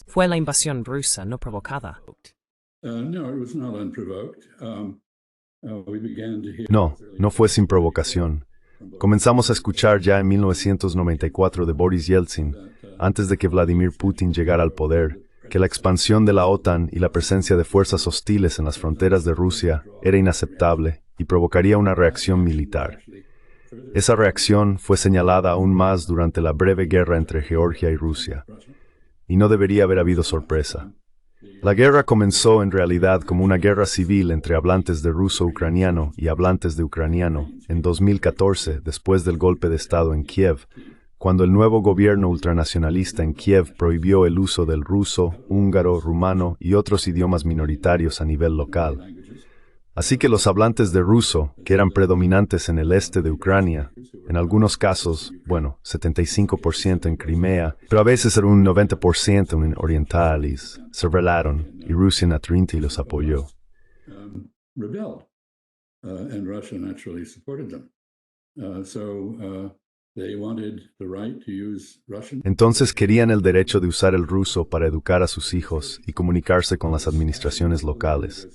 Fue la invasión rusa no provocada. No, no fue sin provocación. Comenzamos a escuchar ya en 1994 de Boris Yeltsin, antes de que Vladimir Putin llegara al poder, que la expansión de la OTAN y la presencia de fuerzas hostiles en las fronteras de Rusia era inaceptable y provocaría una reacción militar. Esa reacción fue señalada aún más durante la breve guerra entre Georgia y Rusia, y no debería haber habido sorpresa. La guerra comenzó en realidad como una guerra civil entre hablantes de ruso-ucraniano y hablantes de ucraniano en 2014, después del golpe de Estado en Kiev, cuando el nuevo gobierno ultranacionalista en Kiev prohibió el uso del ruso, húngaro, rumano y otros idiomas minoritarios a nivel local. Así que los hablantes de ruso, que eran predominantes en el este de Ucrania, en algunos casos, 75% en Crimea, pero a veces era un 90% en orientales, se rebelaron y Rusia Natrinti los apoyó. Entonces querían el derecho de usar el ruso para educar a sus hijos y comunicarse con las administraciones locales.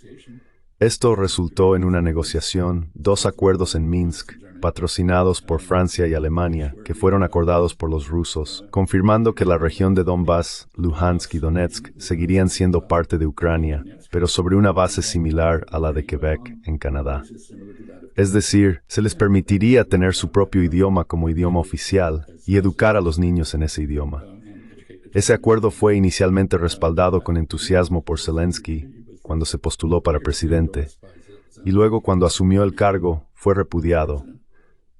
Esto resultó en una negociación, 2 acuerdos en Minsk, patrocinados por Francia y Alemania, que fueron acordados por los rusos, confirmando que la región de Donbass, Luhansk y Donetsk seguirían siendo parte de Ucrania, pero sobre una base similar a la de Quebec, en Canadá. Es decir, se les permitiría tener su propio idioma como idioma oficial y educar a los niños en ese idioma. Ese acuerdo fue inicialmente respaldado con entusiasmo por Zelensky, cuando se postuló para presidente, y luego cuando asumió el cargo, fue repudiado,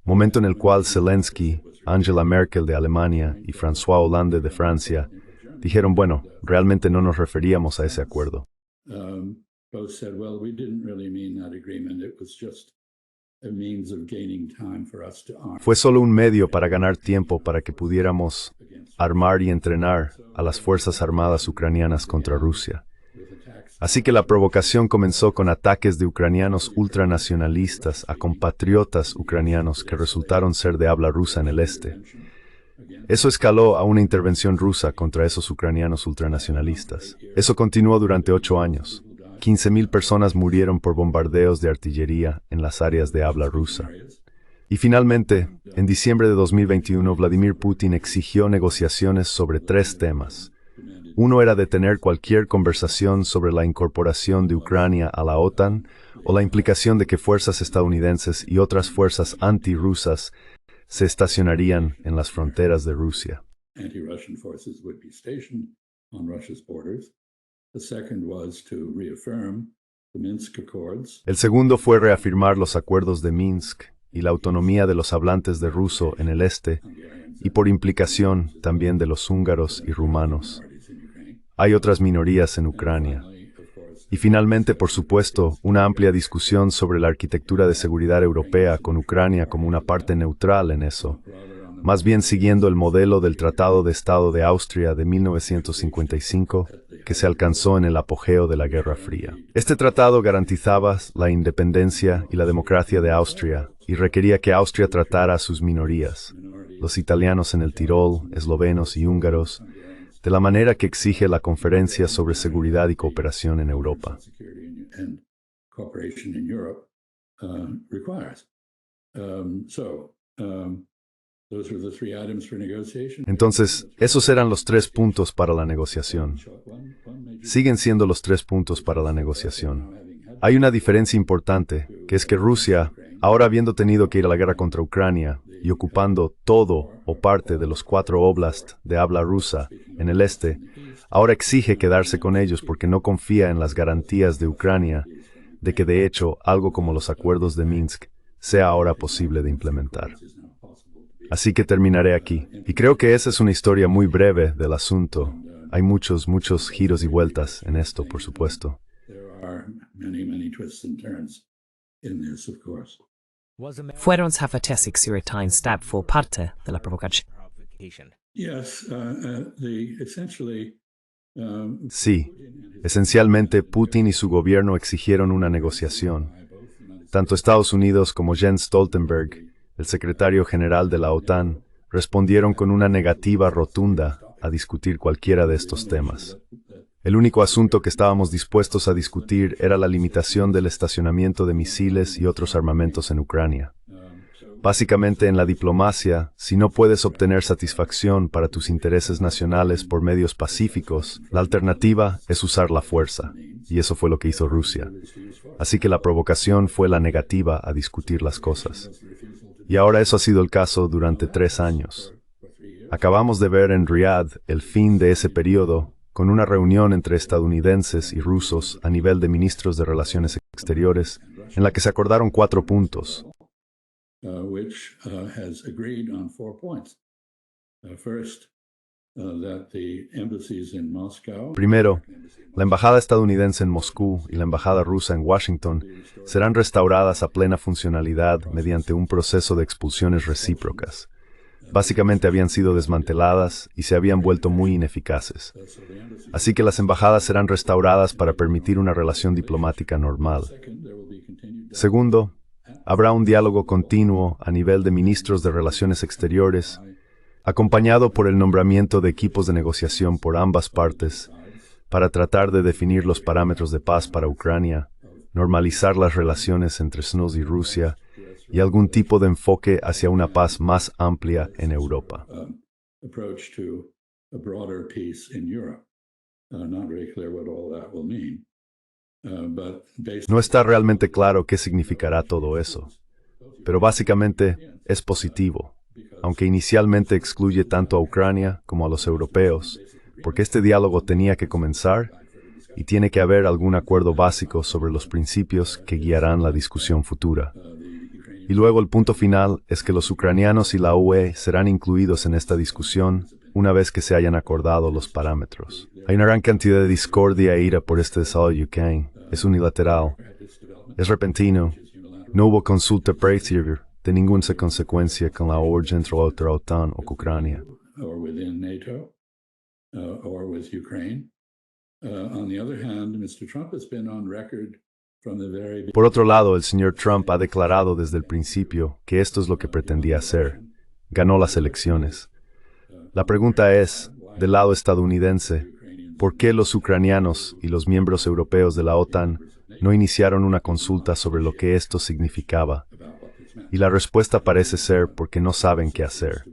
momento en el cual Zelensky, Angela Merkel de Alemania y François Hollande de Francia dijeron, bueno, realmente no nos referíamos a ese acuerdo. Fue solo un medio para ganar tiempo para que pudiéramos armar y entrenar a las Fuerzas Armadas ucranianas contra Rusia. Así que la provocación comenzó con ataques de ucranianos ultranacionalistas a compatriotas ucranianos que resultaron ser de habla rusa en el este. Eso escaló a una intervención rusa contra esos ucranianos ultranacionalistas. Eso continuó durante 8 años. 15,000 personas murieron por bombardeos de artillería en las áreas de habla rusa. Y finalmente, en diciembre de 2021, Vladimir Putin exigió negociaciones sobre 3 temas. Uno era detener cualquier conversación sobre la incorporación de Ucrania a la OTAN o la implicación de que fuerzas estadounidenses y otras fuerzas antirrusas se estacionarían en las fronteras de Rusia. El segundo fue reafirmar los acuerdos de Minsk y la autonomía de los hablantes de ruso en el este y por implicación también de los húngaros y rumanos. Hay otras minorías en Ucrania. Y finalmente, por supuesto, una amplia discusión sobre la arquitectura de seguridad europea con Ucrania como una parte neutral en eso, más bien siguiendo el modelo del Tratado de Estado de Austria de 1955, que se alcanzó en el apogeo de la Guerra Fría. Este tratado garantizaba la independencia y la democracia de Austria y requería que Austria tratara a sus minorías, los italianos en el Tirol, eslovenos y húngaros, de la manera que exige la Conferencia sobre Seguridad y Cooperación en Europa. Entonces, esos eran los 3 puntos para la negociación. Siguen siendo los 3 puntos para la negociación. Hay una diferencia importante, que es que Rusia, ahora habiendo tenido que ir a la guerra contra Ucrania y ocupando todo o parte de los 4 oblasts de habla rusa en el este, ahora exige quedarse con ellos porque no confía en las garantías de Ucrania de que de hecho algo como los acuerdos de Minsk sea ahora posible de implementar. Así que terminaré aquí. Y creo que esa es una historia muy breve del asunto. Hay muchos giros y vueltas en esto, por supuesto. Fueron Zafatesic Siritain Stab for parte de la provocación. Sí, esencialmente Putin y su gobierno exigieron una negociación. Tanto Estados Unidos como Jens Stoltenberg, el secretario general de la OTAN, respondieron con una negativa rotunda a discutir cualquiera de estos temas. El único asunto que estábamos dispuestos a discutir era la limitación del estacionamiento de misiles y otros armamentos en Ucrania. Básicamente, en la diplomacia, si no puedes obtener satisfacción para tus intereses nacionales por medios pacíficos, la alternativa es usar la fuerza, y eso fue lo que hizo Rusia. Así que la provocación fue la negativa a discutir las cosas. Y ahora eso ha sido el caso durante 3 años. Acabamos de ver en Riad el fin de ese periodo con una reunión entre estadounidenses y rusos a nivel de ministros de Relaciones Exteriores, en la que se acordaron 4 puntos. Primero, la embajada estadounidense en Moscú y la embajada rusa en Washington serán restauradas a plena funcionalidad mediante un proceso de expulsiones recíprocas. Básicamente habían sido desmanteladas y se habían vuelto muy ineficaces. Así que las embajadas serán restauradas para permitir una relación diplomática normal. Segundo, habrá un diálogo continuo a nivel de ministros de Relaciones Exteriores, acompañado por el nombramiento de equipos de negociación por ambas partes, para tratar de definir los parámetros de paz para Ucrania, normalizar las relaciones entre SNUS y Rusia, y algún tipo de enfoque hacia una paz más amplia en Europa. No está realmente claro qué significará todo eso, pero básicamente es positivo, aunque inicialmente excluye tanto a Ucrania como a los europeos, porque este diálogo tenía que comenzar y tiene que haber algún acuerdo básico sobre los principios que guiarán la discusión futura. Y luego el punto final es que los ucranianos y la UE serán incluidos en esta discusión una vez que se hayan acordado los parámetros. Hay una gran cantidad de discordia e ira por este desarrollo que es unilateral, es repentino, no hubo consulta previa de ninguna consecuencia con la orden entre la OTAN o Ucrania. Por otro lado, el señor Trump ha declarado desde el principio que esto es lo que pretendía hacer. Ganó las elecciones. La pregunta es, del lado estadounidense, ¿por qué los ucranianos y los miembros europeos de la OTAN no iniciaron una consulta sobre lo que esto significaba? Y la respuesta parece ser porque no saben qué hacer.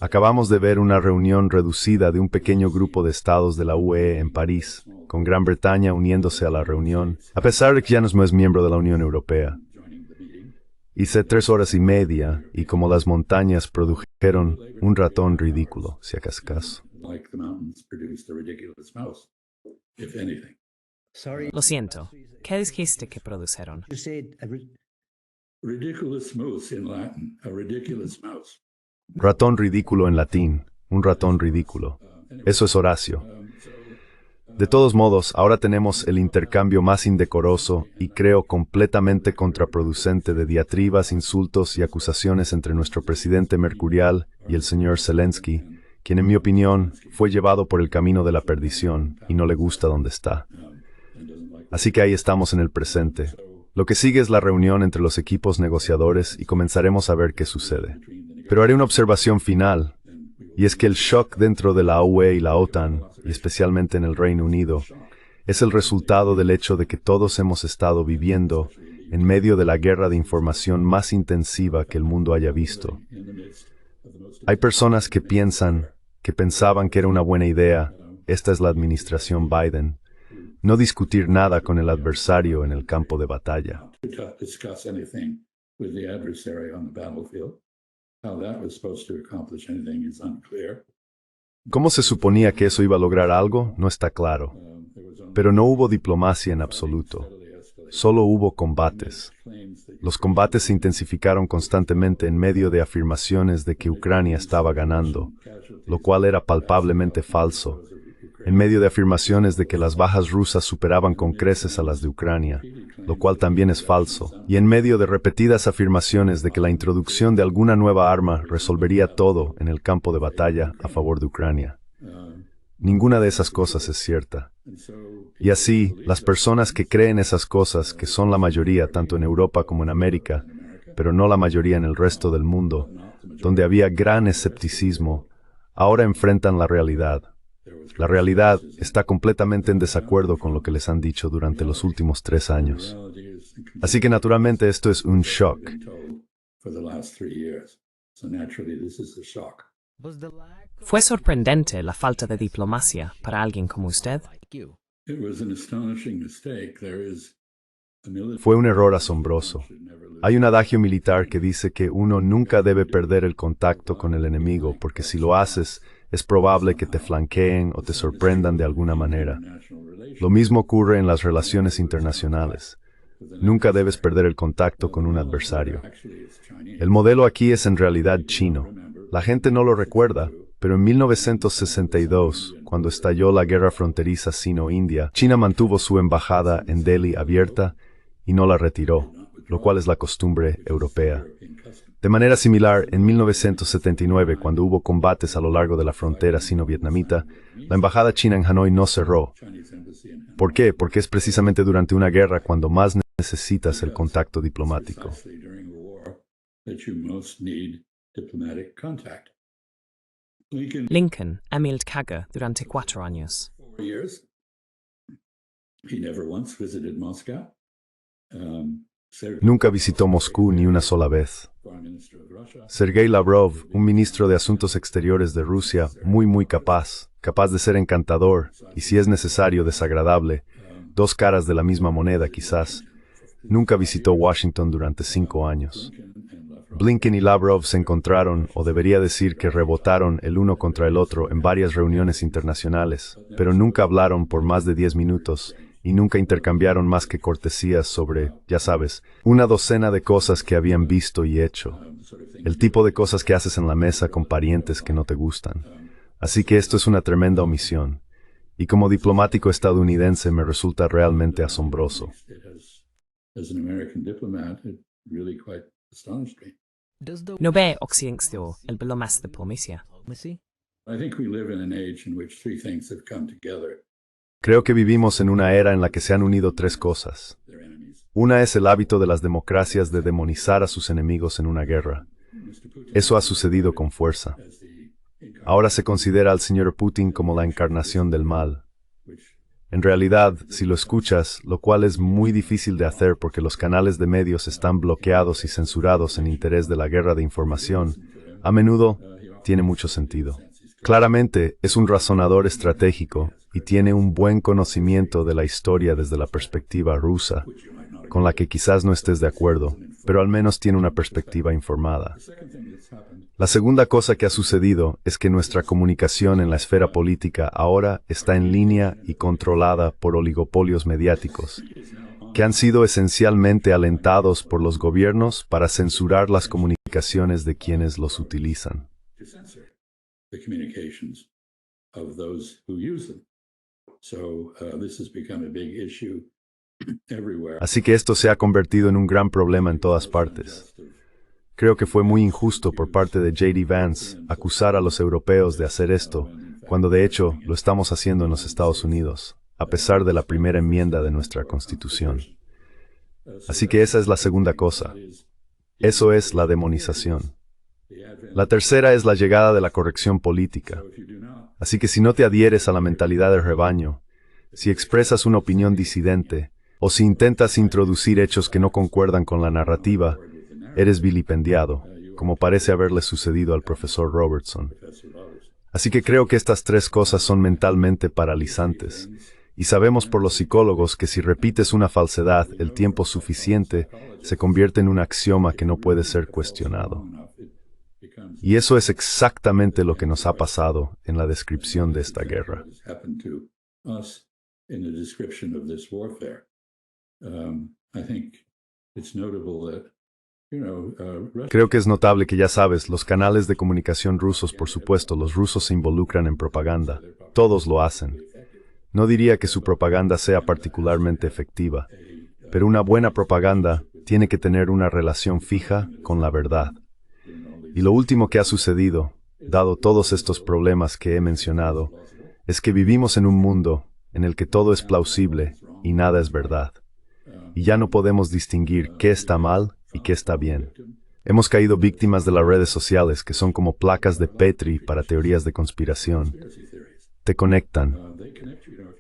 Acabamos de ver una reunión reducida de un pequeño grupo de estados de la UE en París, con Gran Bretaña uniéndose a la reunión, a pesar de que ya no es miembro de la Unión Europea. Hice 3 horas y media, y como las montañas produjeron un ratón ridículo, si acaso. Lo siento, ¿qué dijiste que produjeron? Ratón ridículo en latín, un ratón ridículo. Eso es Horacio. De todos modos, ahora tenemos el intercambio más indecoroso y creo completamente contraproducente de diatribas, insultos y acusaciones entre nuestro presidente mercurial y el señor Zelensky, quien en mi opinión fue llevado por el camino de la perdición y no le gusta donde está. Así que ahí estamos en el presente. Lo que sigue es la reunión entre los equipos negociadores y comenzaremos a ver qué sucede. Pero haré una observación final, y es que el shock dentro de la UE y la OTAN, y especialmente en el Reino Unido, es el resultado del hecho de que todos hemos estado viviendo en medio de la guerra de información más intensiva que el mundo haya visto. Hay personas que pensaban que era una buena idea, esta es la administración Biden, no discutir nada con el adversario en el campo de batalla. ¿Cómo se suponía que eso iba a lograr algo? No está claro. Pero no hubo diplomacia en absoluto. Solo hubo combates. Los combates se intensificaron constantemente en medio de afirmaciones de que Ucrania estaba ganando, lo cual era palpablemente falso. En medio de afirmaciones de que las bajas rusas superaban con creces a las de Ucrania, lo cual también es falso, y en medio de repetidas afirmaciones de que la introducción de alguna nueva arma resolvería todo en el campo de batalla a favor de Ucrania. Ninguna de esas cosas es cierta. Y así, las personas que creen esas cosas, que son la mayoría tanto en Europa como en América, pero no la mayoría en el resto del mundo, donde había gran escepticismo, ahora enfrentan la realidad. La realidad está completamente en desacuerdo con lo que les han dicho durante los últimos 3 años. Así que naturalmente esto es un shock. ¿Fue sorprendente la falta de diplomacia para alguien como usted? Fue un error asombroso. Hay un adagio militar que dice que uno nunca debe perder el contacto con el enemigo, porque si lo haces, es probable que te flanqueen o te sorprendan de alguna manera. Lo mismo ocurre en las relaciones internacionales. Nunca debes perder el contacto con un adversario. El modelo aquí es en realidad chino. La gente no lo recuerda, pero en 1962, cuando estalló la guerra fronteriza sino-india, China mantuvo su embajada en Delhi abierta y no la retiró, lo cual es la costumbre europea. De manera similar, en 1979, cuando hubo combates a lo largo de la frontera sino-vietnamita, la embajada china en Hanoi no cerró. ¿Por qué? Porque es precisamente durante una guerra cuando más necesitas el contacto diplomático. Lincoln, Emil Kager, durante 4 años. Nunca visitó Moscú ni una sola vez. Sergei Lavrov, un ministro de Asuntos Exteriores de Rusia, muy capaz de ser encantador y, si es necesario, desagradable, 2 caras de la misma moneda quizás, nunca visitó Washington durante 5 años. Blinken y Lavrov se encontraron, o debería decir que rebotaron el uno contra el otro en varias reuniones internacionales, pero nunca hablaron por más de 10 minutos y nunca intercambiaron más que cortesías sobre, ya sabes, una docena de cosas que habían visto y hecho. El tipo de cosas que haces en la mesa con parientes que no te gustan. Así que esto es una tremenda omisión. Y como diplomático estadounidense me resulta realmente asombroso. ¿No ve Occidente el más diplomacia? Creo que vivimos en una era en la que se han unido 3 cosas. Una es el hábito de las democracias de demonizar a sus enemigos en una guerra. Eso ha sucedido con fuerza. Ahora se considera al señor Putin como la encarnación del mal. En realidad, si lo escuchas, lo cual es muy difícil de hacer porque los canales de medios están bloqueados y censurados en interés de la guerra de información, a menudo tiene mucho sentido. Claramente, es un razonador estratégico y tiene un buen conocimiento de la historia desde la perspectiva rusa, con la que quizás no estés de acuerdo, pero al menos tiene una perspectiva informada. La segunda cosa que ha sucedido es que nuestra comunicación en la esfera política ahora está en línea y controlada por oligopolios mediáticos, que han sido esencialmente alentados por los gobiernos para censurar las comunicaciones de quienes los utilizan. Así que esto se ha convertido en un gran problema en todas partes. Creo que fue muy injusto por parte de J.D. Vance acusar a los europeos de hacer esto, cuando de hecho lo estamos haciendo en los Estados Unidos, a pesar de la primera enmienda de nuestra Constitución. Así que esa es la segunda cosa. Eso es la demonización. La tercera es la llegada de la corrección política. Así que si no te adhieres a la mentalidad del rebaño, si expresas una opinión disidente, o si intentas introducir hechos que no concuerdan con la narrativa, eres vilipendiado, como parece haberle sucedido al profesor Robertson. Así que creo que estas 3 cosas son mentalmente paralizantes, y sabemos por los psicólogos que si repites una falsedad el tiempo suficiente, se convierte en un axioma que no puede ser cuestionado. Y eso es exactamente lo que nos ha pasado en la descripción de esta guerra. Creo que es notable que, ya sabes, los canales de comunicación rusos, por supuesto, los rusos se involucran en propaganda. Todos lo hacen. No diría que su propaganda sea particularmente efectiva, pero una buena propaganda tiene que tener una relación fija con la verdad. Y lo último que ha sucedido, dado todos estos problemas que he mencionado, es que vivimos en un mundo en el que todo es plausible y nada es verdad. Y ya no podemos distinguir qué está mal y qué está bien. Hemos caído víctimas de las redes sociales, que son como placas de Petri para teorías de conspiración. Te conectan.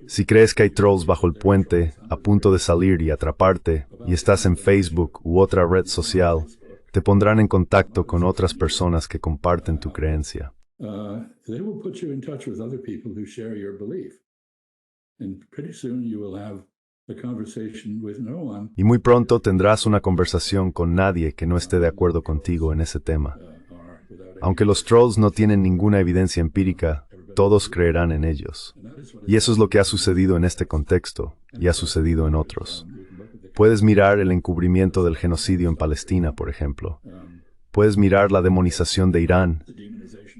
Si crees que hay trolls bajo el puente, a punto de salir y atraparte, y estás en Facebook u otra red social, te pondrán en contacto con otras personas que comparten tu creencia. They will put you in touch with other people who share your belief. And pretty soon you will have a conversation with no one. Y muy pronto tendrás una conversación con nadie que no esté de acuerdo contigo en ese tema. Aunque los trolls no tienen ninguna evidencia empírica, todos creerán en ellos. Y eso es lo que ha sucedido en este contexto, y ha sucedido en otros. Puedes mirar el encubrimiento del genocidio en Palestina, por ejemplo. Puedes mirar la demonización de Irán.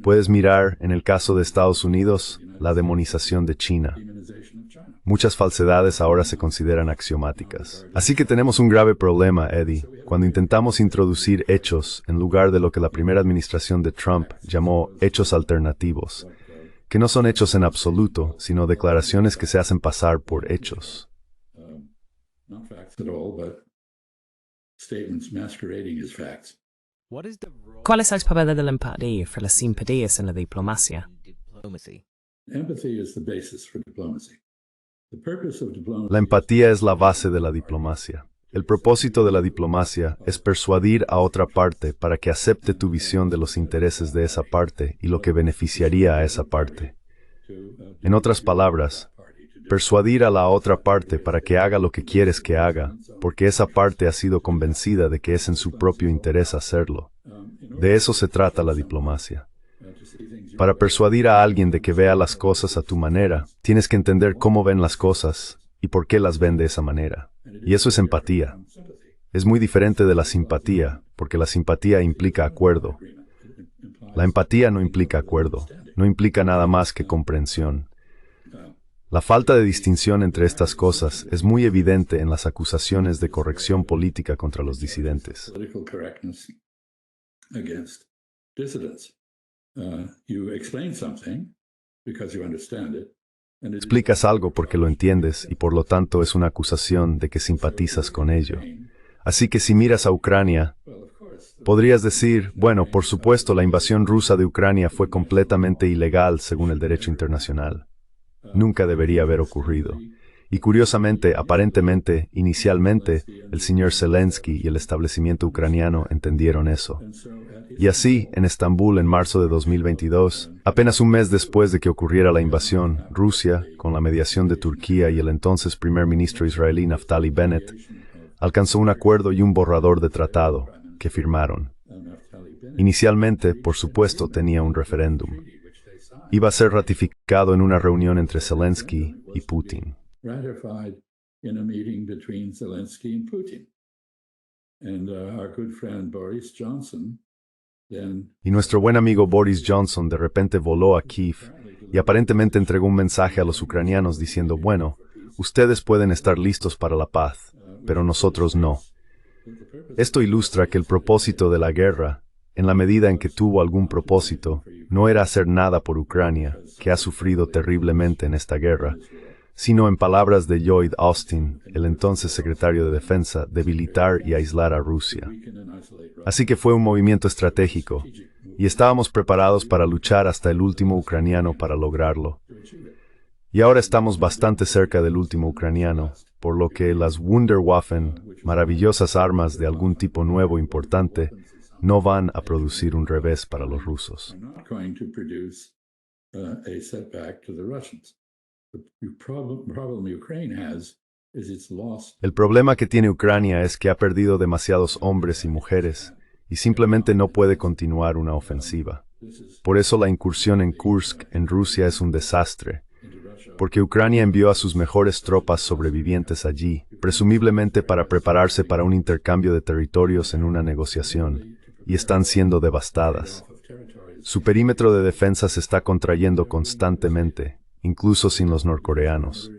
Puedes mirar, en el caso de Estados Unidos, la demonización de China. Muchas falsedades ahora se consideran axiomáticas. Así que tenemos un grave problema, Eddie, cuando intentamos introducir hechos en lugar de lo que la primera administración de Trump llamó hechos alternativos, que no son hechos en absoluto, sino declaraciones que se hacen pasar por hechos. Not facts at all, but statements masquerading as facts. Qual è il papel dell'empatia fra le simpatie e la diplomazia? Empathy is the basis for diplomacy. The purpose of diplomacy. La empatía es la base de la diplomacia. El propósito de la diplomacia es persuadir a otra parte para que acepte tu visión de los intereses de esa parte y lo que beneficiaría a esa parte. En otras palabras, persuadir a la otra parte para que haga lo que quieres que haga, porque esa parte ha sido convencida de que es en su propio interés hacerlo. De eso se trata la diplomacia. Para persuadir a alguien de que vea las cosas a tu manera, tienes que entender cómo ven las cosas y por qué las ven de esa manera. Y eso es empatía. Es muy diferente de la simpatía, porque la simpatía implica acuerdo. La empatía no implica acuerdo, no implica nada más que comprensión. La falta de distinción entre estas cosas es muy evidente en las acusaciones de corrección política contra los disidentes. Political correctness against dissidents. You explain something because you understand it. And it Explicas algo porque lo entiendes y por lo tanto es una acusación de que simpatizas con ello. Así que si miras a Ucrania, podrías decir, bueno, por supuesto, la invasión rusa de Ucrania fue completamente ilegal según el derecho internacional. Nunca debería haber ocurrido. Y curiosamente, aparentemente, inicialmente, el señor Zelensky y el establecimiento ucraniano entendieron eso. Y así, en Estambul en marzo de 2022, apenas un mes después de que ocurriera la invasión, Rusia, con la mediación de Turquía y el entonces primer ministro israelí Naftali Bennett, alcanzó un acuerdo y un borrador de tratado, que firmaron. Inicialmente, por supuesto, tenía un referéndum. Iba a ser ratificado en una reunión entre Zelensky y Putin. ratified in a meeting between Zelensky and Putin. And our good friend Boris Johnson then Y nuestro buen amigo Boris Johnson de repente voló a Kiev y aparentemente entregó un mensaje a los ucranianos diciendo, bueno, ustedes pueden estar listos para la paz, pero nosotros no. Esto ilustra que el propósito de la guerra, en la medida en que tuvo algún propósito, no era hacer nada por Ucrania, que ha sufrido terriblemente en esta guerra, sino en palabras de Lloyd Austin, el entonces secretario de Defensa, debilitar y aislar a Rusia. Así que fue un movimiento estratégico, y estábamos preparados para luchar hasta el último ucraniano para lograrlo. Y ahora estamos bastante cerca del último ucraniano, por lo que las Wunderwaffen, maravillosas armas de algún tipo nuevo importante, no van a producir un revés para los rusos. are not going to produce a setback to the Russians. The problem Ukraine has is it's lost. El problema que tiene Ucrania es que ha perdido demasiados hombres y mujeres, y simplemente no puede continuar una ofensiva. Por eso la incursión en Kursk, en Rusia, es un desastre, porque Ucrania envió a sus mejores tropas sobrevivientes allí, presumiblemente para prepararse para un intercambio de territorios en una negociación, y están siendo devastadas. Su perímetro de defensa se está contrayendo constantemente, incluso sin los norcoreanos.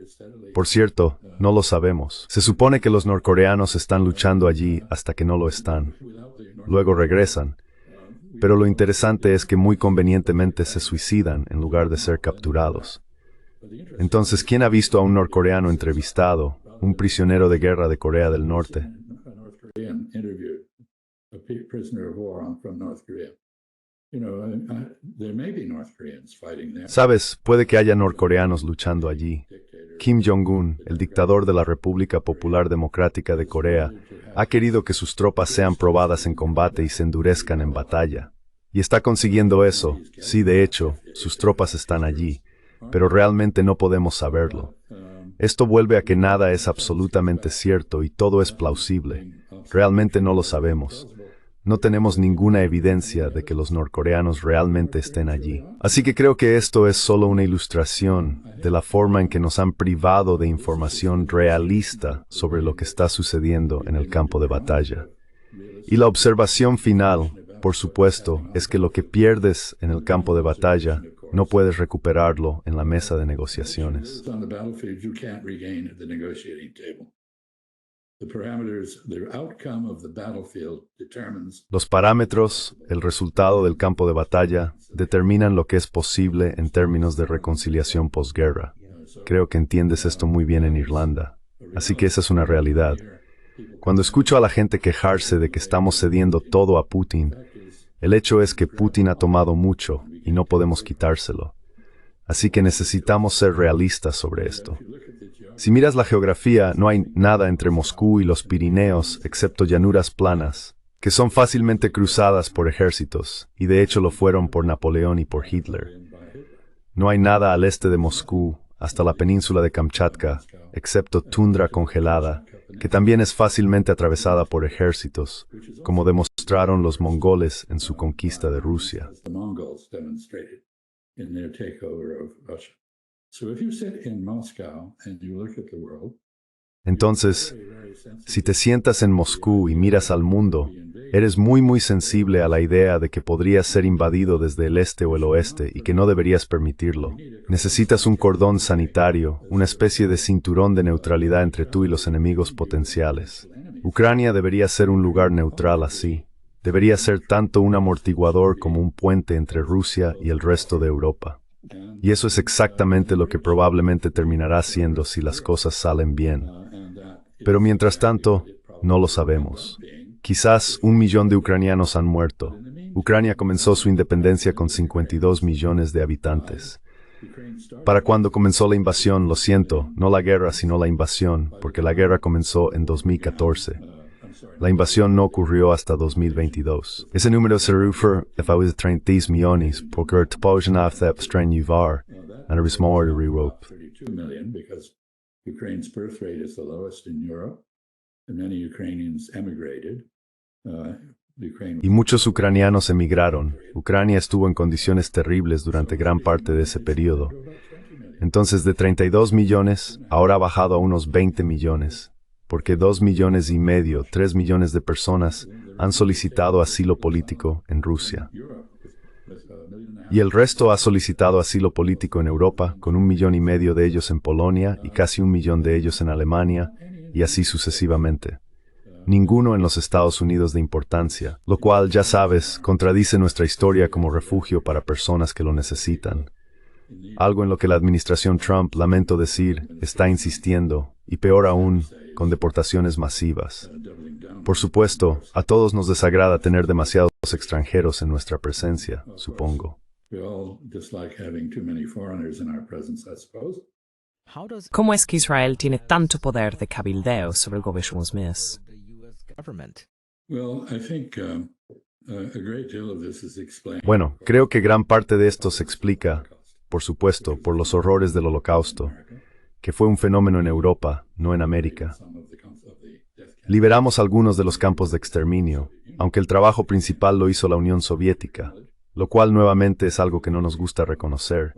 Por cierto, no lo sabemos. Se supone que los norcoreanos están luchando allí hasta que no lo están. Luego regresan. Pero lo interesante es que muy convenientemente se suicidan en lugar de ser capturados. Entonces, ¿quién ha visto a un norcoreano entrevistado, un prisionero de guerra de Corea del Norte? North Korean interviewed prisoner of war from North Korea. There may be North Koreans fighting there. Sabes, puede que haya norcoreanos luchando allí. Kim Jong-un, el dictador de la República Popular Democrática de Corea, ha querido que sus tropas sean probadas en combate y se endurezcan en batalla. Y está consiguiendo eso. Sí, de hecho, sus tropas están allí, pero realmente no podemos saberlo. Esto vuelve a que nada es absolutamente cierto y todo es plausible. Realmente no lo sabemos. No tenemos ninguna evidencia de que los norcoreanos realmente estén allí. Así que creo que esto es solo una ilustración de la forma en que nos han privado de información realista sobre lo que está sucediendo en el campo de batalla. Y la observación final, por supuesto, es que lo que pierdes en el campo de batalla no puedes recuperarlo en la mesa de negociaciones. Los parámetros, el resultado del campo de batalla, determinan lo que es posible en términos de reconciliación posguerra. Creo que entiendes esto muy bien en Irlanda. Así que esa es una realidad. Cuando escucho a la gente quejarse de que estamos cediendo todo a Putin, el hecho es que Putin ha tomado mucho y no podemos quitárselo. Así que necesitamos ser realistas sobre esto. Si miras la geografía, no hay nada entre Moscú y los Pirineos excepto llanuras planas, que son fácilmente cruzadas por ejércitos, y de hecho lo fueron por Napoleón y por Hitler. No hay nada al este de Moscú, hasta la península de Kamchatka, excepto tundra congelada, que también es fácilmente atravesada por ejércitos, como demostraron los mongoles en su conquista de Rusia. Entonces, si te sientas en Moscú y miras al mundo, eres muy sensible a la idea de que podrías ser invadido desde el este o el oeste y que no deberías permitirlo. Necesitas un cordón sanitario, una especie de cinturón de neutralidad entre tú y los enemigos potenciales. Ucrania debería ser un lugar neutral así. Debería ser tanto un amortiguador como un puente entre Rusia y el resto de Europa. Y eso es exactamente lo que probablemente terminará siendo si las cosas salen bien. Pero mientras tanto, no lo sabemos. Quizás 1 millón de ucranianos han muerto. Ucrania comenzó su independencia con 52 millones de habitantes. Para cuando comenzó la invasión, lo siento, no la guerra sino la invasión, porque la guerra comenzó en 2014. La invasión no ocurrió hasta 2022. Ese número se refiere a 30 millones, porque el topógeno de Strenjuvar, and it is more to Europe. Ukraine's birth rate is the lowest in Europe, and many Ukrainians emigrated. Y muchos ucranianos emigraron. Ucrania estuvo en condiciones terribles durante gran parte de ese periodo. Entonces, de 32 millones, ahora ha bajado a unos 20 millones. Porque 2,5 millones, 3 millones de personas han solicitado asilo político en Rusia. Y el resto ha solicitado asilo político en Europa, con 1,5 millones de ellos en Polonia y casi 1 millón de ellos en Alemania, y así sucesivamente. Ninguno en los Estados Unidos de importancia, lo cual, ya sabes, contradice nuestra historia como refugio para personas que lo necesitan. Algo en lo que la administración Trump, lamento decir, está insistiendo, y peor aún, con deportaciones masivas. Por supuesto, a todos nos desagrada tener demasiados extranjeros en nuestra presencia, supongo. ¿Cómo es que Israel tiene tanto poder de cabildeo sobre el gobierno mismo? Bueno, creo que gran parte de esto se explica, por supuesto, por los horrores del Holocausto, que fue un fenómeno en Europa, no en América. Liberamos algunos de los campos de exterminio, aunque el trabajo principal lo hizo la Unión Soviética, lo cual nuevamente es algo que no nos gusta reconocer.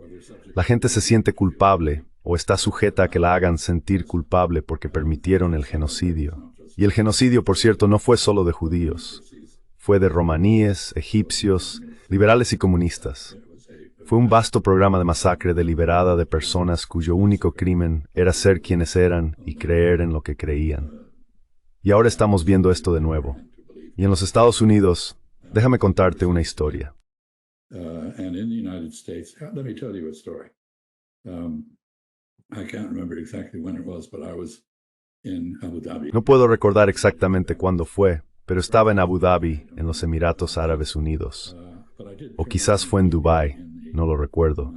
La gente se siente culpable o está sujeta a que la hagan sentir culpable porque permitieron el genocidio. Y el genocidio, por cierto, no fue solo de judíos. Fue de romaníes, egipcios, liberales y comunistas. Fue un vasto programa de masacre deliberada de personas cuyo único crimen era ser quienes eran y creer en lo que creían. Y ahora estamos viendo esto de nuevo. Y en los Estados Unidos, déjame contarte una historia. No puedo recordar exactamente cuándo fue, pero estaba en Abu Dhabi, en los Emiratos Árabes Unidos. O quizás fue en Dubái, no lo recuerdo.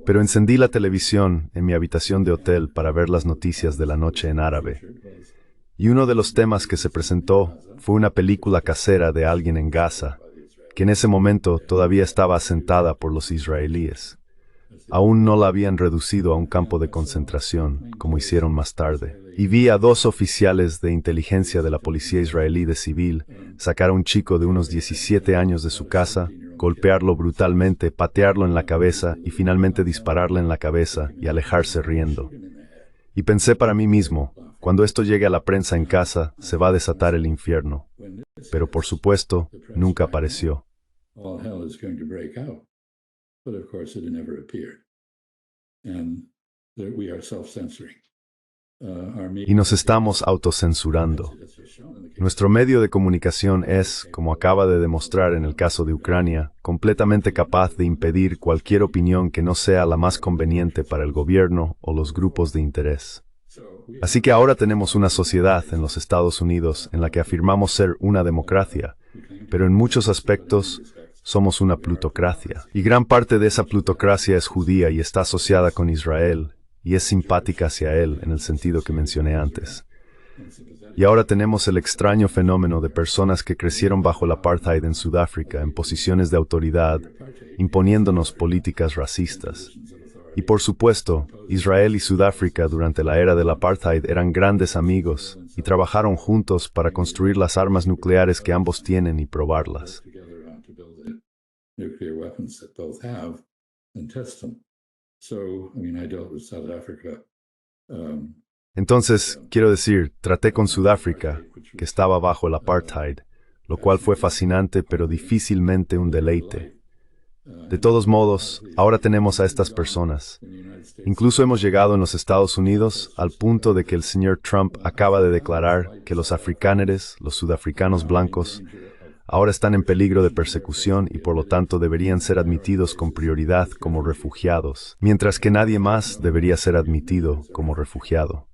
Pero encendí la televisión en mi habitación de hotel para ver las noticias de la noche en árabe. Y uno de los temas que se presentó fue una película casera de alguien en Gaza, que en ese momento todavía estaba asentada por los israelíes. Aún no la habían reducido a un campo de concentración, como hicieron más tarde. Y vi a 2 oficiales de inteligencia de la policía israelí de civil sacar a un chico de unos 17 años de su casa, golpearlo brutalmente, patearlo en la cabeza y finalmente dispararle en la cabeza y alejarse riendo. Y pensé para mí mismo, cuando esto llegue a la prensa en casa, se va a desatar el infierno. Pero por supuesto, nunca apareció. All hell is going to break out. But of course, it never appeared. And we are self-censoring. Y nos estamos autocensurando. Nuestro medio de comunicación es, como acaba de demostrar en el caso de Ucrania, completamente capaz de impedir cualquier opinión que no sea la más conveniente para el gobierno o los grupos de interés. Así que ahora tenemos una sociedad en los Estados Unidos en la que afirmamos ser una democracia, pero en muchos aspectos somos una plutocracia. Y gran parte de esa plutocracia es judía y está asociada con Israel, y es simpática hacia él en el sentido que mencioné antes. Y ahora tenemos el extraño fenómeno de personas que crecieron bajo el apartheid en Sudáfrica en posiciones de autoridad, imponiéndonos políticas racistas. Y por supuesto, Israel y Sudáfrica durante la era del apartheid eran grandes amigos y trabajaron juntos para construir las armas nucleares que ambos tienen y probarlas. Nuclear weapons that both have and test them. So, I mean, I dealt with South Africa. Entonces, quiero decir, traté con Sudáfrica, que estaba bajo el apartheid, lo cual fue fascinante pero difícilmente un deleite. De todos modos, ahora tenemos a estas personas. Incluso hemos llegado en los Estados Unidos al punto de que el señor Trump acaba de declarar que los afrikáneres, los sudafricanos blancos, ahora están en peligro de persecución y por lo tanto deberían ser admitidos con prioridad como refugiados, mientras que nadie más debería ser admitido como refugiado.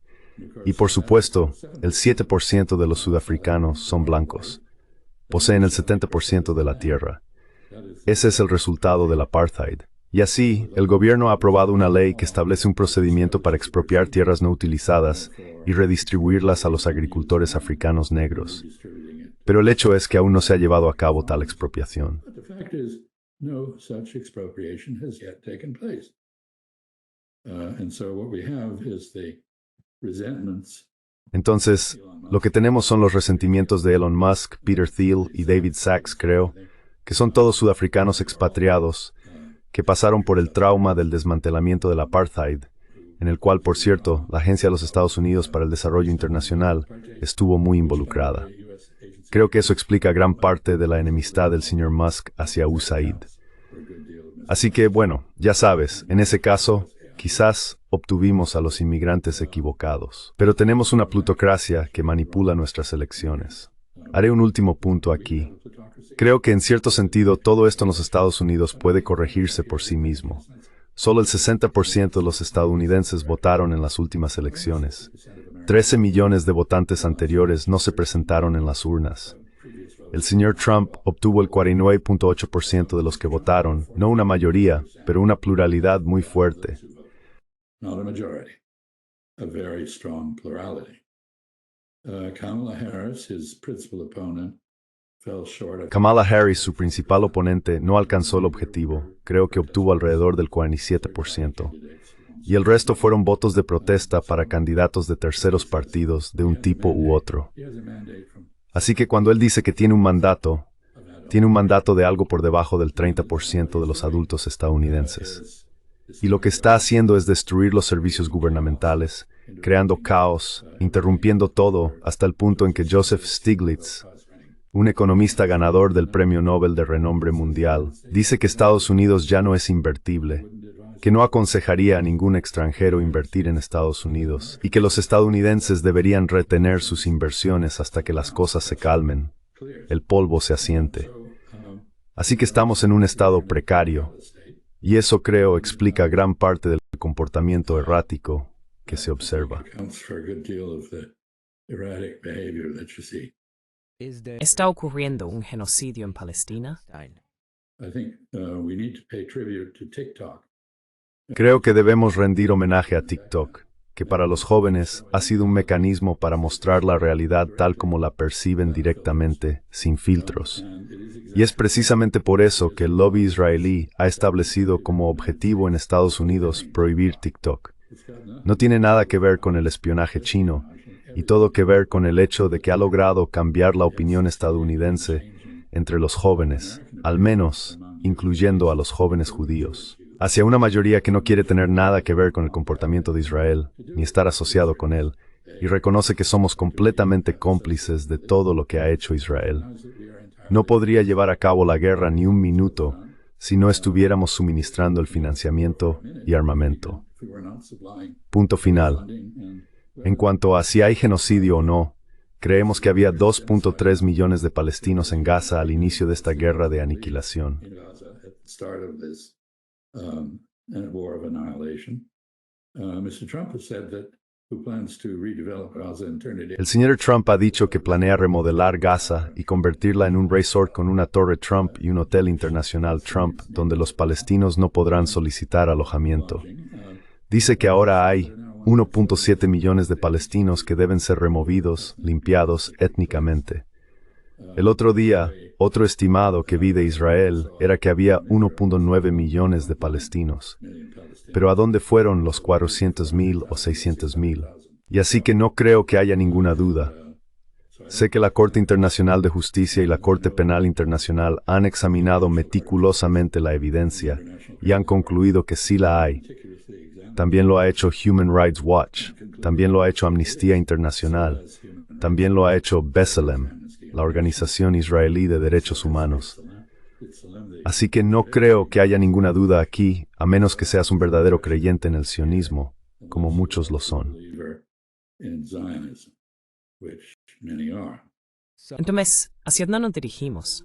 Y por supuesto, el 7% de los sudafricanos son blancos. Poseen el 70% de la tierra. Ese es el resultado del apartheid. Y así, el gobierno ha aprobado una ley que establece un procedimiento para expropiar tierras no utilizadas y redistribuirlas a los agricultores africanos negros. Pero el hecho es que aún no se ha llevado a cabo tal expropiación. Entonces, lo que tenemos son los resentimientos de Elon Musk, Peter Thiel y David Sachs, creo, que son todos sudafricanos expatriados, que pasaron por el trauma del desmantelamiento del apartheid, en el cual, por cierto, la Agencia de los Estados Unidos para el Desarrollo Internacional estuvo muy involucrada. Creo que eso explica gran parte de la enemistad del señor Musk hacia USAID. Así que, bueno, ya sabes, en ese caso, quizás obtuvimos a los inmigrantes equivocados. Pero tenemos una plutocracia que manipula nuestras elecciones. Haré un último punto aquí. Creo que en cierto sentido todo esto en los Estados Unidos puede corregirse por sí mismo. Solo el 60% de los estadounidenses votaron en las últimas elecciones. 13 millones de votantes anteriores no se presentaron en las urnas. El señor Trump obtuvo el 49.8% de los que votaron, no una mayoría, pero una pluralidad muy fuerte. Not a majority, a very strong plurality. Kamala Harris, his principal opponent, fell short of... Kamala Harris, su principal oponente, no alcanzó el objetivo. Creo que obtuvo alrededor del 47%. Y el resto fueron votos de protesta para candidatos de terceros partidos de un tipo u otro. Así que cuando él dice que tiene un mandato de algo por debajo del 30% de los adultos estadounidenses. Y lo que está haciendo es destruir los servicios gubernamentales, creando caos, interrumpiendo todo hasta el punto en que Joseph Stiglitz, un economista ganador del Premio Nobel de renombre mundial, dice que Estados Unidos ya no es invertible, que no aconsejaría a ningún extranjero invertir en Estados Unidos y que los estadounidenses deberían retener sus inversiones hasta que las cosas se calmen, el polvo se asiente. Así que estamos en un estado precario, y eso creo explica gran parte del comportamiento errático que se observa. ¿Está ocurriendo un genocidio en Palestina? I think we need to pay tribute to TikTok. Creo que debemos rendir homenaje a TikTok, que para los jóvenes ha sido un mecanismo para mostrar la realidad tal como la perciben directamente, sin filtros. Y es precisamente por eso que el lobby israelí ha establecido como objetivo en Estados Unidos prohibir TikTok. No tiene nada que ver con el espionaje chino, y todo que ver con el hecho de que ha logrado cambiar la opinión estadounidense entre los jóvenes, al menos incluyendo a los jóvenes judíos, hacia una mayoría que no quiere tener nada que ver con el comportamiento de Israel, ni estar asociado con él, y reconoce que somos completamente cómplices de todo lo que ha hecho Israel. No podría llevar a cabo la guerra ni un minuto si no estuviéramos suministrando el financiamiento y armamento. Punto final. En cuanto a si hay genocidio o no, creemos que había 2.3 millones de palestinos en Gaza al inicio de esta guerra de aniquilación. El señor Trump ha dicho que planea remodelar Gaza y convertirla en un resort con una torre Trump y un hotel internacional Trump, donde los palestinos no podrán solicitar alojamiento. Dice que ahora hay 1.7 millones de palestinos que deben ser removidos, limpiados étnicamente. El otro día, otro estimado que vi de Israel era que había 1.9 millones de palestinos. Pero ¿a dónde fueron los 400,000 o 600,000? Y así que no creo que haya ninguna duda. Sé que la Corte Internacional de Justicia y la Corte Penal Internacional han examinado meticulosamente la evidencia y han concluido que sí la hay. También lo ha hecho Human Rights Watch, también lo ha hecho Amnistía Internacional, también lo ha hecho B'Tselem, la organización israelí de derechos humanos. Así que no creo que haya ninguna duda aquí, a menos que seas un verdadero creyente en el sionismo, como muchos lo son. Entonces, ¿hacia dónde nos dirigimos?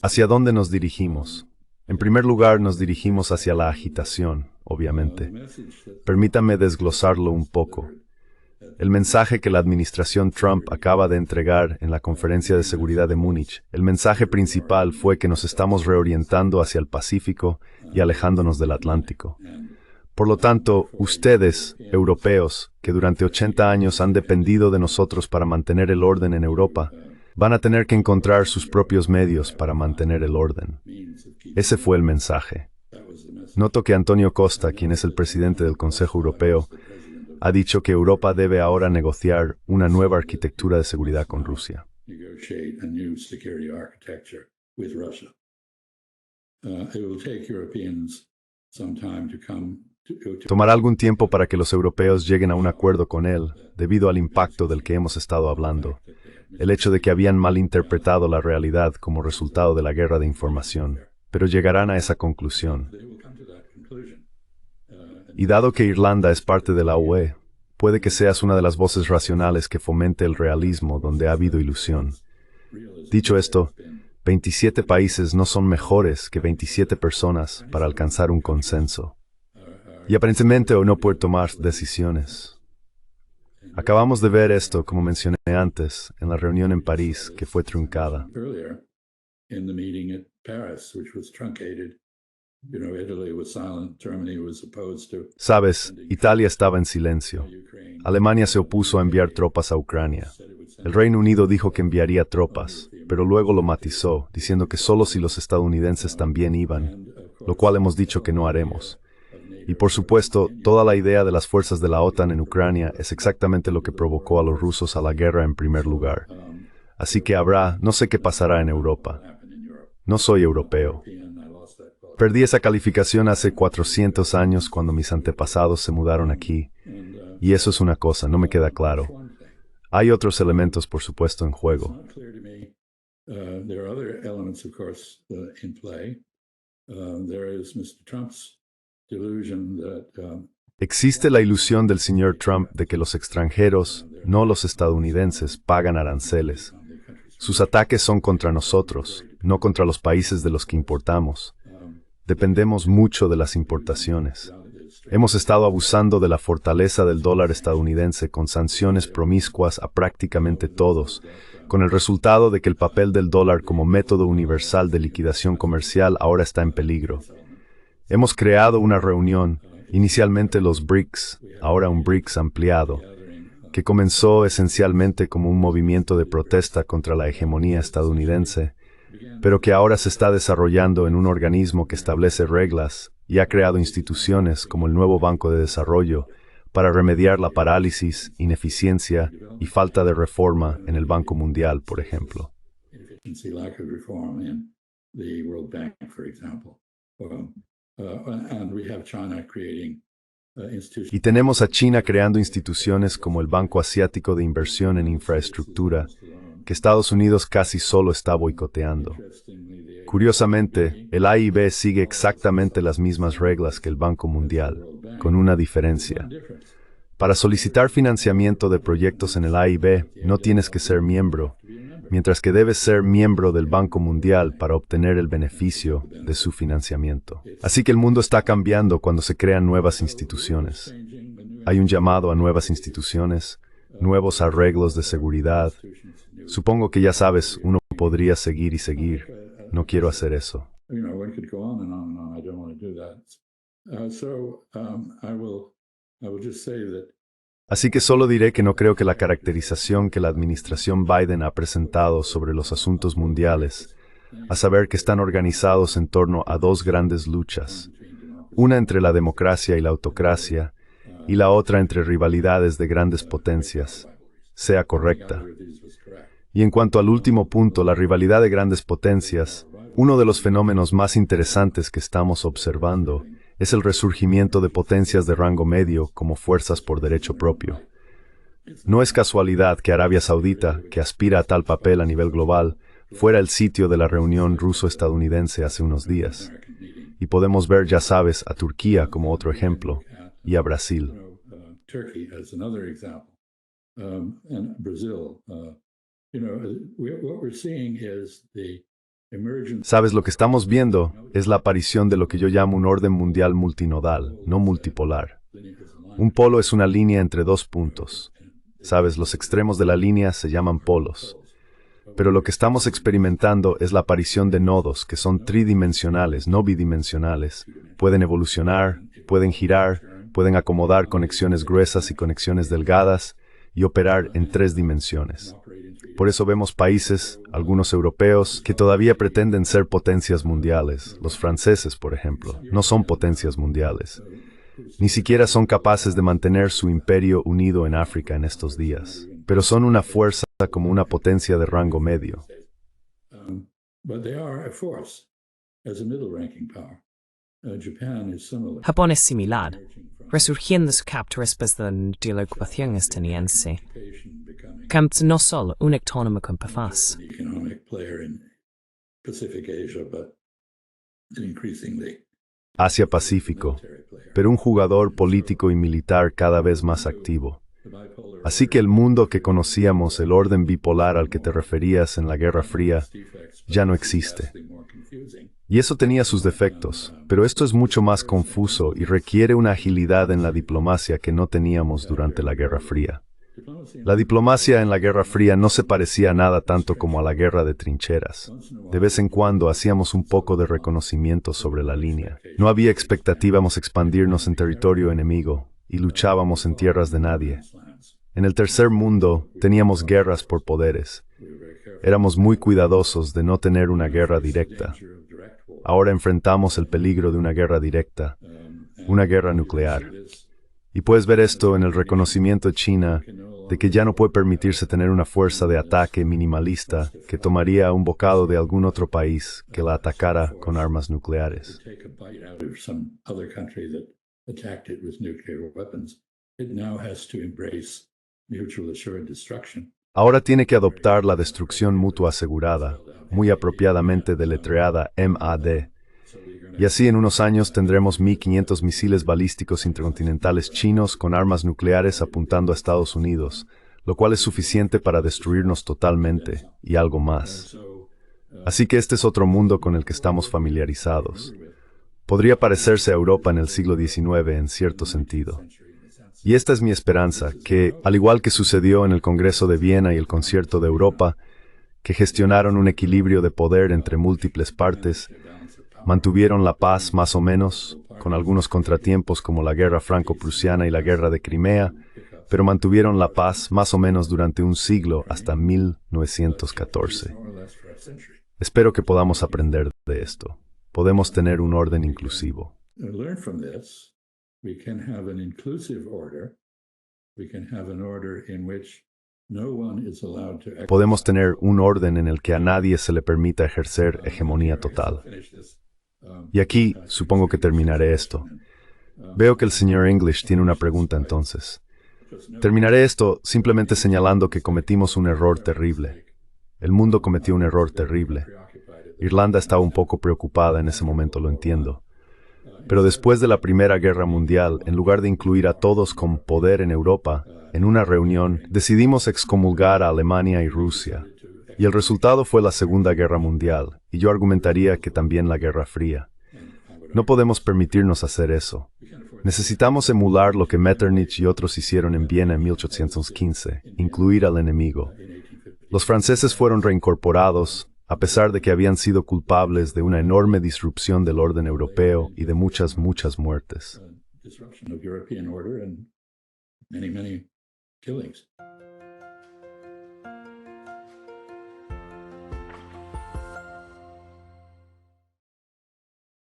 ¿Hacia dónde nos dirigimos? En primer lugar, nos dirigimos hacia la agitación, obviamente. Permítame desglosarlo un poco. El mensaje que la administración Trump acaba de entregar en la Conferencia de Seguridad de Múnich, el mensaje principal fue que nos estamos reorientando hacia el Pacífico y alejándonos del Atlántico. Por lo tanto, ustedes, europeos, que durante 80 años han dependido de nosotros para mantener el orden en Europa, van a tener que encontrar sus propios medios para mantener el orden. Ese fue el mensaje. Noto que Antonio Costa, quien es el presidente del Consejo Europeo, ha dicho que Europa debe ahora negociar una nueva arquitectura de seguridad con Rusia. Tomará algún tiempo para que los europeos lleguen a un acuerdo con él, debido al impacto del que hemos estado hablando. El hecho de que habían malinterpretado la realidad como resultado de la guerra de información, pero llegarán a esa conclusión. Y dado que Irlanda es parte de la UE, puede que seas una de las voces racionales que fomente el realismo donde ha habido ilusión. Dicho esto, 27 países no son mejores que 27 personas para alcanzar un consenso. Y aparentemente no puede tomar decisiones. Acabamos de ver esto, como mencioné antes, en la reunión en París, que fue truncada. Sabes, Italia estaba en silencio. Alemania se opuso a enviar tropas a Ucrania. El Reino Unido dijo que enviaría tropas, pero luego lo matizó, diciendo que solo si los estadounidenses también iban, lo cual hemos dicho que no haremos. Y por supuesto, toda la idea de las fuerzas de la OTAN en Ucrania es exactamente lo que provocó a los rusos a la guerra en primer lugar. Así que no sé qué pasará en Europa. No soy europeo. Perdí esa calificación hace 400 años cuando mis antepasados se mudaron aquí. Y eso es una cosa, no me queda claro. Hay otros elementos, por supuesto, en juego. Existe la ilusión del señor Trump de que los extranjeros, no los estadounidenses, pagan aranceles. Sus ataques son contra nosotros, no contra los países de los que importamos. Dependemos mucho de las importaciones. Hemos estado abusando de la fortaleza del dólar estadounidense con sanciones promiscuas a prácticamente todos, con el resultado de que el papel del dólar como método universal de liquidación comercial ahora está en peligro. Hemos creado una reunión, inicialmente los BRICS, ahora un BRICS ampliado, que comenzó esencialmente como un movimiento de protesta contra la hegemonía estadounidense, pero que ahora se está desarrollando en un organismo que establece reglas y ha creado instituciones como el nuevo Banco de Desarrollo para remediar la parálisis, ineficiencia y falta de reforma en el Banco Mundial, por ejemplo. Y tenemos a China creando instituciones como el Banco Asiático de Inversión en Infraestructura, que Estados Unidos casi solo está boicoteando. Curiosamente, el AIB sigue exactamente las mismas reglas que el Banco Mundial, con una diferencia. Para solicitar financiamiento de proyectos en el AIB, no tienes que ser miembro, mientras que debes ser miembro del Banco Mundial para obtener el beneficio de su financiamiento. Así que el mundo está cambiando cuando se crean nuevas instituciones. Hay un llamado a nuevas instituciones, nuevos arreglos de seguridad. Supongo que ya sabes, uno podría seguir y seguir. No quiero hacer eso. Así que solo diré que no creo que la caracterización que la administración Biden ha presentado sobre los asuntos mundiales, a saber que están organizados en torno a dos grandes luchas, una entre la democracia y la autocracia, y la otra entre rivalidades de grandes potencias, sea correcta. Y en cuanto al último punto, la rivalidad de grandes potencias, uno de los fenómenos más interesantes que estamos observando es el resurgimiento de potencias de rango medio como fuerzas por derecho propio. No es casualidad que Arabia Saudita, que aspira a tal papel a nivel global, fuera el sitio de la reunión ruso-estadounidense hace unos días. Y podemos ver, ya sabes, a Turquía como otro ejemplo, y a Brasil. Sabes, lo que estamos viendo es la aparición de lo que yo llamo un orden mundial multinodal, no multipolar. Un polo es una línea entre dos puntos. Sabes, los extremos de la línea se llaman polos. Pero lo que estamos experimentando es la aparición de nodos que son tridimensionales, no bidimensionales. Pueden evolucionar, pueden girar, pueden acomodar conexiones gruesas y conexiones delgadas y operar en 3 dimensiones. Por eso vemos países, algunos europeos, que todavía pretenden ser potencias mundiales. Los franceses, por ejemplo, no son potencias mundiales. Ni siquiera son capaces de mantener su imperio unido en África en estos días. Pero son una fuerza como una potencia de rango medio. Japón es similar, resurgiendo su características de la ocupación estadounidense. Camps no solo un autónomo con paz. Asia-Pacífico, pero un jugador político y militar cada vez más activo. Así que el mundo que conocíamos, el orden bipolar al que te referías en la Guerra Fría, ya no existe. Y eso tenía sus defectos, pero esto es mucho más confuso y requiere una agilidad en la diplomacia que no teníamos durante la Guerra Fría. La diplomacia en la Guerra Fría no se parecía a nada tanto como a la guerra de trincheras. De vez en cuando hacíamos un poco de reconocimiento sobre la línea. No había expectativa de expandirnos en territorio enemigo y luchábamos en tierras de nadie. En el tercer mundo teníamos guerras por poderes. Éramos muy cuidadosos de no tener una guerra directa. Ahora enfrentamos el peligro de una guerra directa, una guerra nuclear. Y puedes ver esto en el reconocimiento de China de que ya no puede permitirse tener una fuerza de ataque minimalista que tomaría un bocado de algún otro país que la atacara con armas nucleares. Ahora tiene que adoptar la destrucción mutua asegurada, muy apropiadamente deletreada MAD, y así en unos años tendremos 1.500 misiles balísticos intercontinentales chinos con armas nucleares apuntando a Estados Unidos, lo cual es suficiente para destruirnos totalmente, y algo más. Así que este es otro mundo con el que estamos familiarizados. podría parecerse a Europa en el siglo XIX en cierto sentido. Y esta es mi esperanza, que, al igual que sucedió en el Congreso de Viena y el Concierto de Europa, que gestionaron un equilibrio de poder entre múltiples partes, mantuvieron la paz más o menos, con algunos contratiempos como la Guerra Franco-Prusiana y la Guerra de Crimea, pero mantuvieron la paz más o menos durante un siglo hasta 1914. Espero que podamos aprender de esto. Podemos tener un orden inclusivo. Podemos tener un orden en el que a nadie se le permita ejercer hegemonía total. Y aquí supongo que terminaré esto. Veo que el señor English tiene una pregunta entonces. Terminaré esto simplemente señalando que cometimos un error terrible. El mundo cometió un error terrible. Irlanda estaba un poco preocupada en ese momento, lo entiendo. Pero después de la Primera Guerra Mundial, en lugar de incluir a todos con poder en Europa, en una reunión, decidimos excomulgar a Alemania y Rusia. Y el resultado fue la Segunda Guerra Mundial, y yo argumentaría que también la Guerra Fría. No podemos permitirnos hacer eso. Necesitamos emular lo que Metternich y otros hicieron en Viena en 1815, incluir al enemigo. Los franceses fueron reincorporados, a pesar de que habían sido culpables de una enorme disrupción del orden europeo y de muchas muertes.